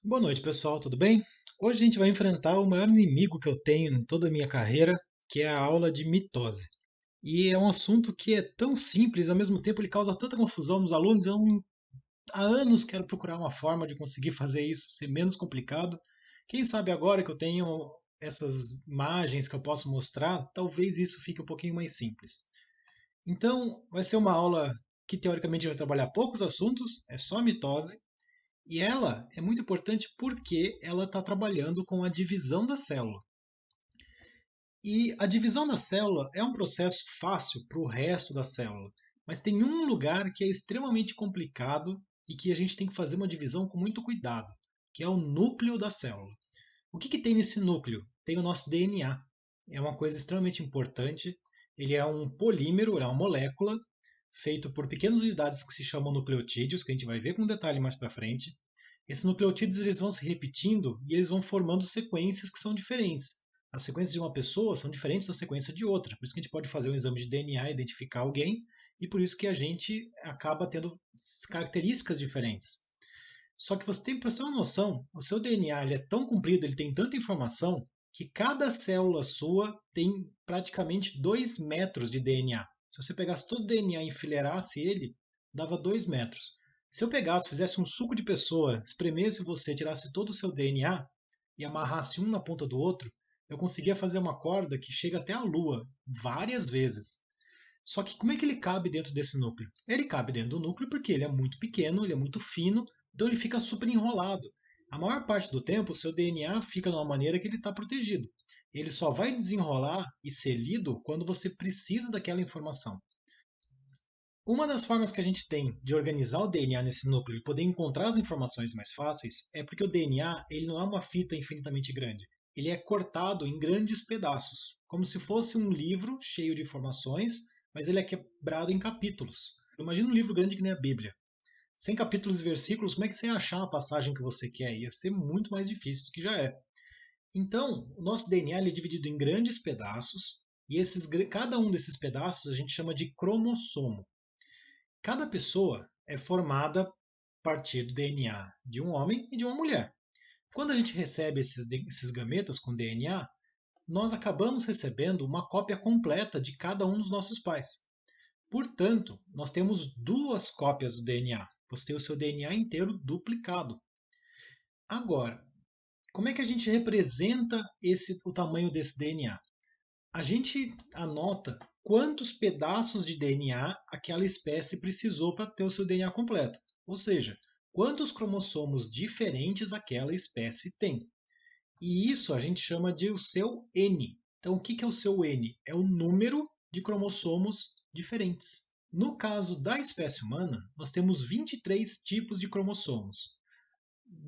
Boa noite, pessoal, tudo bem? Hoje a gente vai enfrentar o maior inimigo que eu tenho em toda a minha carreira, que é a aula de mitose. E é um assunto que é tão simples, ao mesmo tempo ele causa tanta confusão nos alunos. Há anos quero procurar uma forma de conseguir fazer isso ser menos complicado. Quem sabe agora que eu tenho essas imagens que eu posso mostrar, talvez isso fique um pouquinho mais simples. Então, vai ser uma aula que teoricamente vai trabalhar poucos assuntos, é só mitose, e ela é muito importante porque ela está trabalhando com a divisão da célula. E a divisão da célula é um processo fácil para o resto da célula, mas tem um lugar que é extremamente complicado e que a gente tem que fazer uma divisão com muito cuidado, que é o núcleo da célula. O que tem nesse núcleo? Tem o nosso DNA. É uma coisa extremamente importante. Ele é um polímero, é uma molécula feito por pequenas unidades que se chamam nucleotídeos, que a gente vai ver com detalhe mais para frente. Esses nucleotídeos eles vão se repetindo e eles vão formando sequências que são diferentes. As sequências de uma pessoa são diferentes da sequência de outra. Por isso que a gente pode fazer um exame de DNA e identificar alguém, e por isso que a gente acaba tendo características diferentes. Só que você tem para ter uma noção, o seu DNA ele é tão comprido, ele tem tanta informação, que cada célula sua tem praticamente 2 metros de DNA. Se você pegasse todo o DNA e enfileirasse ele, dava 2 metros. Se eu pegasse, fizesse um suco de pessoa, espremesse você, tirasse todo o seu DNA e amarrasse um na ponta do outro, eu conseguia fazer uma corda que chega até a Lua várias vezes. Só que como é que ele cabe dentro desse núcleo? Ele cabe dentro do núcleo porque ele é muito pequeno, ele é muito fino, então ele fica super enrolado. A maior parte do tempo, o seu DNA fica de uma maneira que ele está protegido. Ele só vai desenrolar e ser lido quando você precisa daquela informação. Uma das formas que a gente tem de organizar o DNA nesse núcleo e poder encontrar as informações mais fáceis é porque o DNA ele não é uma fita infinitamente grande. Ele é cortado em grandes pedaços, como se fosse um livro cheio de informações, mas ele é quebrado em capítulos. Imagina um livro grande que nem a Bíblia. Sem capítulos e versículos, como é que você ia achar a passagem que você quer? Ia ser muito mais difícil do que já é. Então, o nosso DNA é dividido em grandes pedaços, e cada um desses pedaços a gente chama de cromossomo. Cada pessoa é formada a partir do DNA de um homem e de uma mulher. Quando a gente recebe esses gametas com DNA, nós acabamos recebendo uma cópia completa de cada um dos nossos pais. Portanto, nós temos duas cópias do DNA. Você tem o seu DNA inteiro duplicado. Agora, como é que a gente representa o tamanho desse DNA? A gente anota quantos pedaços de DNA aquela espécie precisou para ter o seu DNA completo. Ou seja, quantos cromossomos diferentes aquela espécie tem. E isso a gente chama de o seu N. Então, o que é o seu N? É o número de cromossomos diferentes. No caso da espécie humana, nós temos 23 tipos de cromossomos,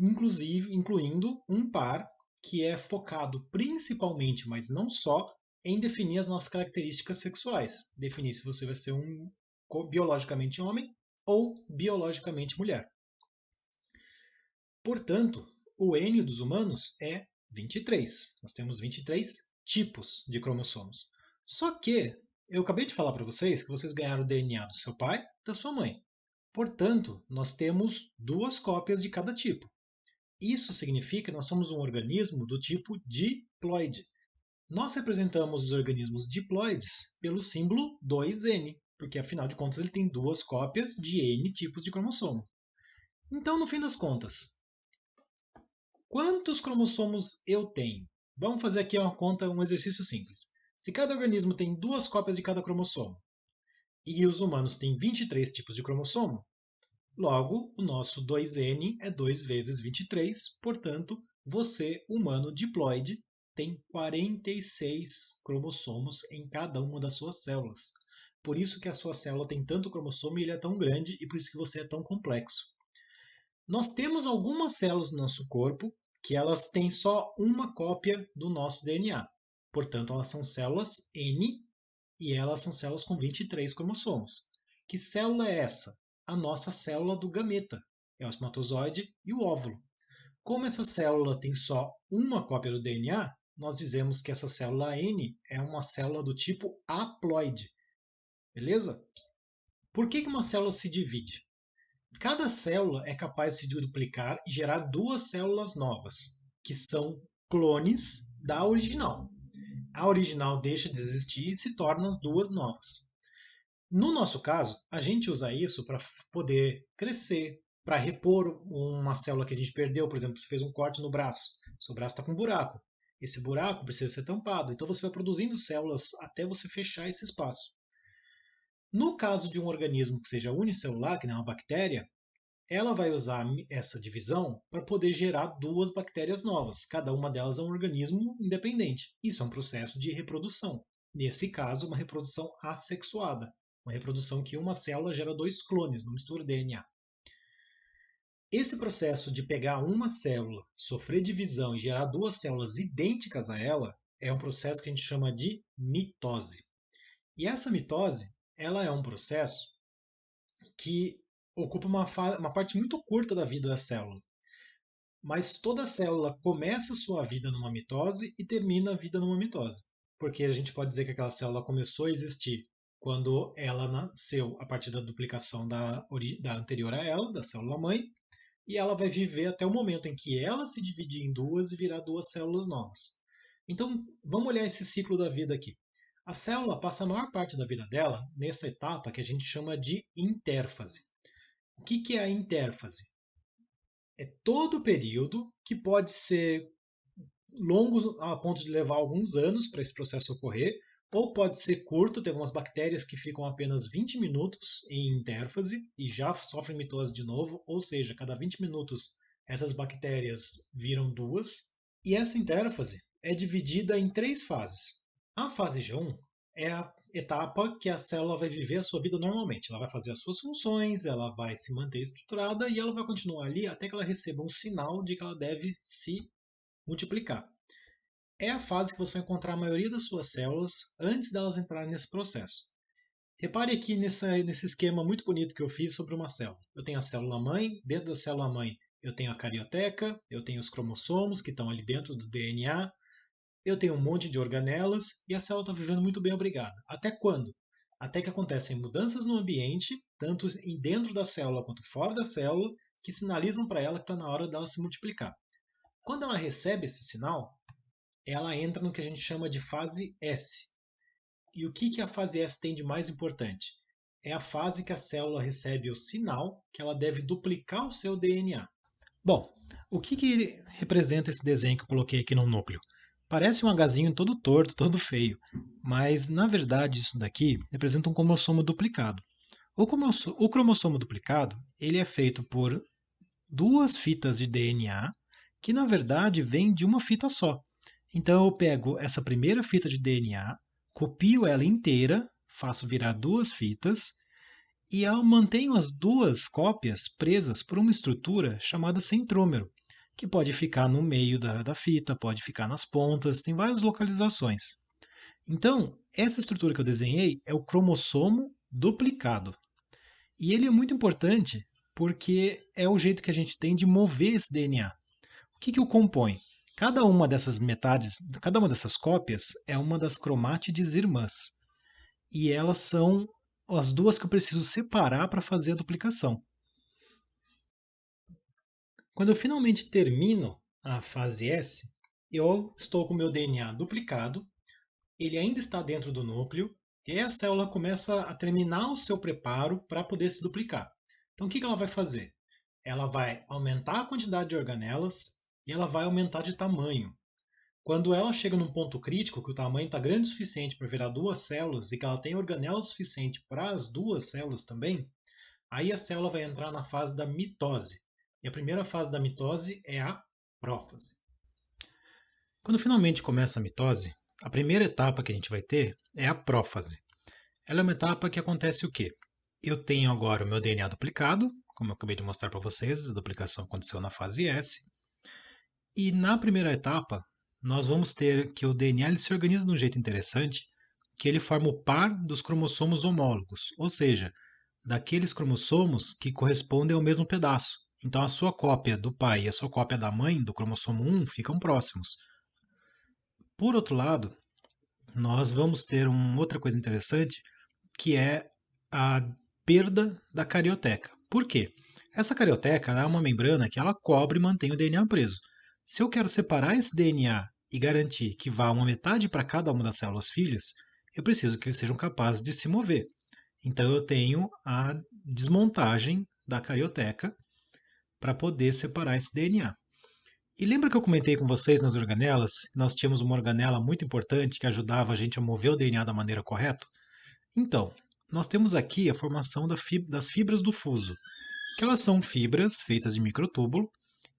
incluindo um par que é focado principalmente, mas não só, em definir as nossas características sexuais. Definir se você vai ser um biologicamente homem ou biologicamente mulher. Portanto, o N dos humanos é 23. Nós temos 23 tipos de cromossomos. Só que eu acabei de falar para vocês que vocês ganharam o DNA do seu pai e da sua mãe. Portanto, nós temos duas cópias de cada tipo. Isso significa que nós somos um organismo do tipo diploide. Nós representamos os organismos diploides pelo símbolo 2N, porque afinal de contas ele tem duas cópias de N tipos de cromossomo. Então, no fim das contas, quantos cromossomos eu tenho? Vamos fazer aqui uma conta, um exercício simples. Se cada organismo tem duas cópias de cada cromossomo e os humanos têm 23 tipos de cromossomo, logo o nosso 2N é 2 vezes 23, portanto, você, humano diploide, tem 46 cromossomos em cada uma das suas células. Por isso que a sua célula tem tanto cromossomo e ele é tão grande e por isso que você é tão complexo. Nós temos algumas células no nosso corpo que elas têm só uma cópia do nosso DNA. Portanto, elas são células N e elas são células com 23 cromossomos. Que célula é essa? A nossa célula do gameta. É o espermatozoide e o óvulo. Como essa célula tem só uma cópia do DNA, nós dizemos que essa célula N é uma célula do tipo haploide. Beleza? Por que uma célula se divide? Cada célula é capaz de se duplicar e gerar duas células novas, que são clones da original. A original deixa de existir e se torna as duas novas. No nosso caso, a gente usa isso para poder crescer, para repor uma célula que a gente perdeu. Por exemplo, você fez um corte no braço, seu braço está com um buraco. Esse buraco precisa ser tampado, então você vai produzindo células até você fechar esse espaço. No caso de um organismo que seja unicelular, que não é uma bactéria, ela vai usar essa divisão para poder gerar duas bactérias novas. Cada uma delas é um organismo independente. Isso é um processo de reprodução. Nesse caso, uma reprodução assexuada. Uma reprodução que uma célula gera dois clones, não mistura DNA. Esse processo de pegar uma célula, sofrer divisão e gerar duas células idênticas a ela é um processo que a gente chama de mitose. E essa mitose, ela é um processo que ocupa uma parte muito curta da vida da célula. Mas toda célula começa a sua vida numa mitose e termina a vida numa mitose. Porque a gente pode dizer que aquela célula começou a existir quando ela nasceu a partir da duplicação da anterior a ela, da célula-mãe, e ela vai viver até o momento em que ela se dividir em duas e virar duas células novas. Então, vamos olhar esse ciclo da vida aqui. A célula passa a maior parte da vida dela nessa etapa que a gente chama de intérfase. O que é a intérfase? É todo o período que pode ser longo a ponto de levar alguns anos para esse processo ocorrer, ou pode ser curto, tem algumas bactérias que ficam apenas 20 minutos em intérfase e já sofrem mitose de novo, ou seja, cada 20 minutos essas bactérias viram duas. E essa intérfase é dividida em três fases. A fase G1 é a etapa que a célula vai viver a sua vida normalmente. Ela vai fazer as suas funções, ela vai se manter estruturada e ela vai continuar ali até que ela receba um sinal de que ela deve se multiplicar. É a fase que você vai encontrar a maioria das suas células antes delas entrarem nesse processo. Repare aqui nesse esquema muito bonito que eu fiz sobre uma célula. Eu tenho a célula-mãe, dentro da célula-mãe eu tenho a carioteca, eu tenho os cromossomos que estão ali dentro do DNA, eu tenho um monte de organelas e a célula está vivendo muito bem, obrigada. Até quando? Até que acontecem mudanças no ambiente, tanto dentro da célula quanto fora da célula, que sinalizam para ela que está na hora dela se multiplicar. Quando ela recebe esse sinal, ela entra no que a gente chama de fase S. E o que a fase S tem de mais importante? É a fase que a célula recebe o sinal que ela deve duplicar o seu DNA. Bom, o que representa esse desenho que eu coloquei aqui no núcleo? Parece um Hzinho todo torto, todo feio, mas na verdade isso daqui representa um cromossomo duplicado. O cromossomo duplicado ele é feito por duas fitas de DNA que na verdade vêm de uma fita só. Então eu pego essa primeira fita de DNA, copio ela inteira, faço virar duas fitas e eu mantenho as duas cópias presas por uma estrutura chamada centrômero, que pode ficar no meio da fita, pode ficar nas pontas, tem várias localizações. Então, essa estrutura que eu desenhei é o cromossomo duplicado. E ele é muito importante porque é o jeito que a gente tem de mover esse DNA. O que o compõe? Cada uma dessas metades, cada uma dessas cópias é uma das cromátides irmãs. E elas são as duas que eu preciso separar para fazer a duplicação. Quando eu finalmente termino a fase S, eu estou com o meu DNA duplicado, ele ainda está dentro do núcleo, e a célula começa a terminar o seu preparo para poder se duplicar. Então o que ela vai fazer? Ela vai aumentar a quantidade de organelas e ela vai aumentar de tamanho. Quando ela chega num ponto crítico, que o tamanho está grande o suficiente para virar duas células e que ela tem organela suficiente para as duas células também, aí a célula vai entrar na fase da mitose. E a primeira fase da mitose é a prófase. Quando finalmente começa a mitose, a primeira etapa que a gente vai ter é a prófase. Ela é uma etapa que acontece o quê? Eu tenho agora o meu DNA duplicado, como eu acabei de mostrar para vocês, a duplicação aconteceu na fase S. E na primeira etapa, nós vamos ter que o DNA ele se organiza de um jeito interessante, que ele forma o par dos cromossomos homólogos, ou seja, daqueles cromossomos que correspondem ao mesmo pedaço. Então a sua cópia do pai e a sua cópia da mãe, do cromossomo 1, ficam próximos. Por outro lado, nós vamos ter uma outra coisa interessante, que é a perda da carioteca. Por quê? Essa carioteca ela é uma membrana que ela cobre e mantém o DNA preso. Se eu quero separar esse DNA e garantir que vá uma metade para cada uma das células filhas, eu preciso que eles sejam capazes de se mover. Então eu tenho a desmontagem da carioteca para poder separar esse DNA. E lembra que eu comentei com vocês nas organelas? Nós tínhamos uma organela muito importante que ajudava a gente a mover o DNA da maneira correta? Então, nós temos aqui a formação das fibras do fuso, que elas são fibras feitas de microtúbulo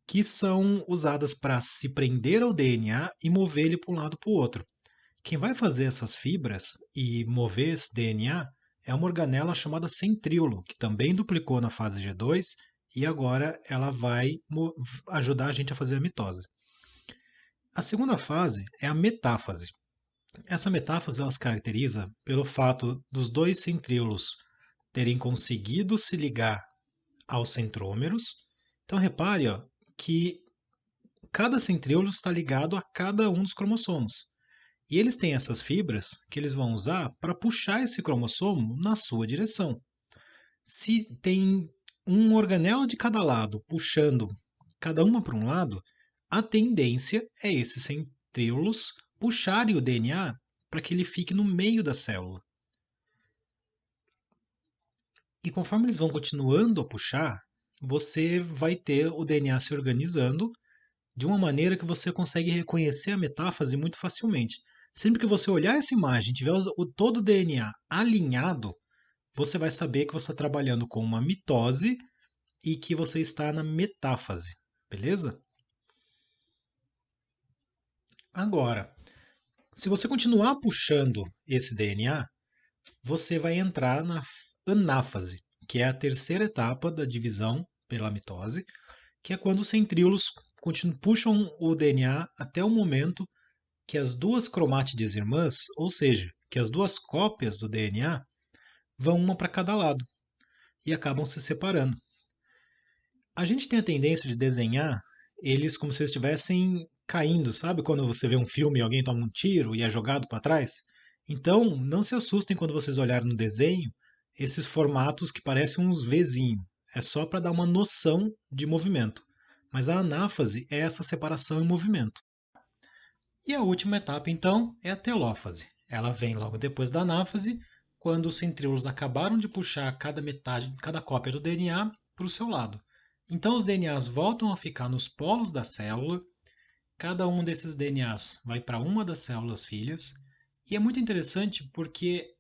que são usadas para se prender ao DNA e mover ele para um lado para o outro. Quem vai fazer essas fibras e mover esse DNA é uma organela chamada centríolo, que também duplicou na fase G2 e agora ela vai ajudar a gente a fazer a mitose. A segunda fase é a metáfase. Essa metáfase ela se caracteriza pelo fato dos dois centríolos terem conseguido se ligar aos centrômeros. Então repare que cada centríolo está ligado a cada um dos cromossomos. E eles têm essas fibras que eles vão usar para puxar esse cromossomo na sua direção. Se tem um organelo de cada lado puxando cada uma para um lado, a tendência é esses centríolos puxarem o DNA para que ele fique no meio da célula. E conforme eles vão continuando a puxar, você vai ter o DNA se organizando de uma maneira que você consegue reconhecer a metáfase muito facilmente. Sempre que você olhar essa imagem e tiver todo o DNA alinhado, você vai saber que você está trabalhando com uma mitose e que você está na metáfase, beleza? Agora, se você continuar puxando esse DNA, você vai entrar na anáfase, que é a terceira etapa da divisão pela mitose, que é quando os centríolos puxam o DNA até o momento que as duas cromátides irmãs, ou seja, que as duas cópias do DNA, vão uma para cada lado e acabam se separando. A gente tem a tendência de desenhar eles como se eles estivessem caindo, sabe? Quando você vê um filme e alguém toma um tiro e é jogado para trás. Então, não se assustem quando vocês olharem no desenho esses formatos que parecem uns Vzinho. É só para dar uma noção de movimento. Mas a anáfase é essa separação em movimento. E a última etapa, então, é a telófase. Ela vem logo depois da anáfase, quando os centríolos acabaram de puxar cada cópia do DNA para o seu lado. Então, os DNAs voltam a ficar nos polos da célula, cada um desses DNAs vai para uma das células filhas, e é muito interessante porque,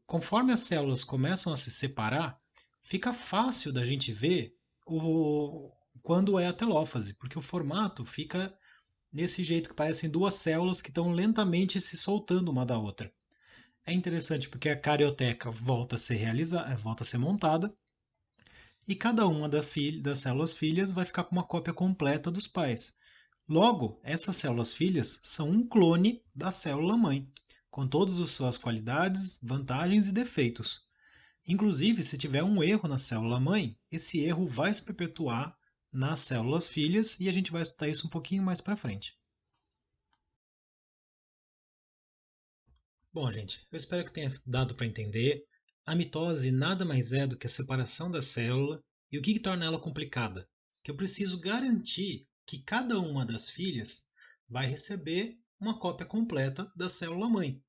conforme as células começam a se separar, fica fácil da gente ver quando é a telófase, porque o formato fica nesse jeito que parecem duas células que estão lentamente se soltando uma da outra. É interessante porque a carioteca volta a ser montada e cada uma das células filhas vai ficar com uma cópia completa dos pais. Logo, essas células filhas são um clone da célula mãe, com todas as suas qualidades, vantagens e defeitos. Inclusive, se tiver um erro na célula mãe, esse erro vai se perpetuar nas células filhas e a gente vai estudar isso um pouquinho mais para frente. Bom, gente, eu espero que tenha dado para entender. A mitose nada mais é do que a separação da célula e o que torna ela complicada? Que eu preciso garantir que cada uma das filhas vai receber uma cópia completa da célula mãe.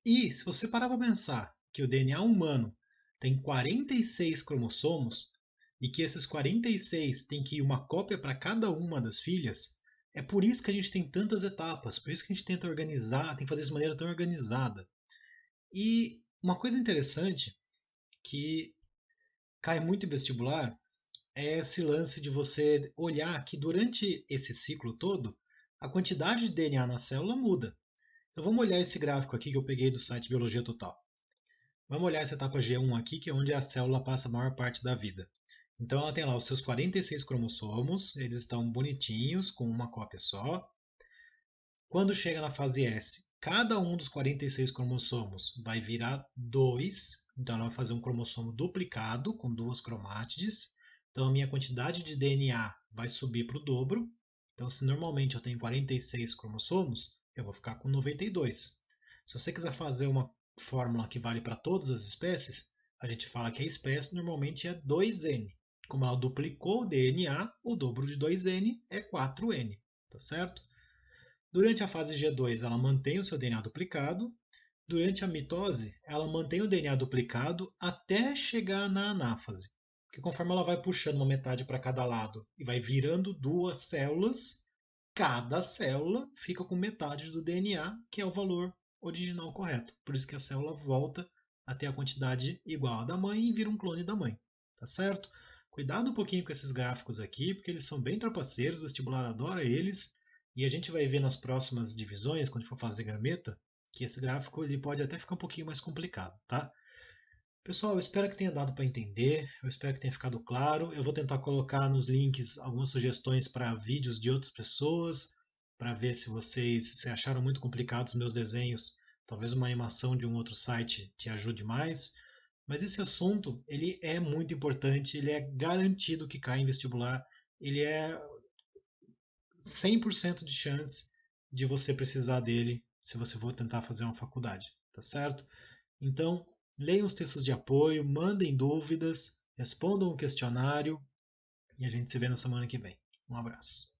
E se você parar para pensar que o DNA humano tem 46 cromossomos e que esses 46 tem que ir uma cópia para cada uma das filhas, é por isso que a gente tem tantas etapas, por isso que a gente tenta organizar, tem que fazer isso de maneira tão organizada. E uma coisa interessante que cai muito em vestibular é esse lance de você olhar que durante esse ciclo todo, a quantidade de DNA na célula muda. Então vamos olhar esse gráfico aqui que eu peguei do site Biologia Total. Vamos olhar essa etapa G1 aqui, que é onde a célula passa a maior parte da vida. Então ela tem lá os seus 46 cromossomos, eles estão bonitinhos, com uma cópia só. Quando chega na fase S, cada um dos 46 cromossomos vai virar 2, então ela vai fazer um cromossomo duplicado com duas cromátides. Então a minha quantidade de DNA vai subir para o dobro. Então se normalmente eu tenho 46 cromossomos, eu vou ficar com 92. Se você quiser fazer uma fórmula que vale para todas as espécies, a gente fala que a espécie normalmente é 2N. Como ela duplicou o DNA, o dobro de 2N é 4N, tá certo? Durante a fase G2, ela mantém o seu DNA duplicado. Durante a mitose, ela mantém o DNA duplicado até chegar na anáfase. Porque conforme ela vai puxando uma metade para cada lado e vai virando duas células, cada célula fica com metade do DNA, que é o valor original correto. Por isso que a célula volta a ter a quantidade igual à da mãe e vira um clone da mãe. Tá certo? Cuidado um pouquinho com esses gráficos aqui, porque eles são bem trapaceiros, o vestibular adora eles, e a gente vai ver nas próximas divisões, quando for fazer gameta, que esse gráfico ele pode até ficar um pouquinho mais complicado, tá? Pessoal, eu espero que tenha dado para entender, eu espero que tenha ficado claro. Eu vou tentar colocar nos links algumas sugestões para vídeos de outras pessoas, para ver se vocês se acharam muito complicados os meus desenhos. Talvez uma animação de um outro site te ajude mais. Mas esse assunto, ele é muito importante, ele é garantido que cai em vestibular, ele é 100% de chance de você precisar dele se você for tentar fazer uma faculdade, tá certo? Então, leiam os textos de apoio, mandem dúvidas, respondam o questionário e a gente se vê na semana que vem. Um abraço.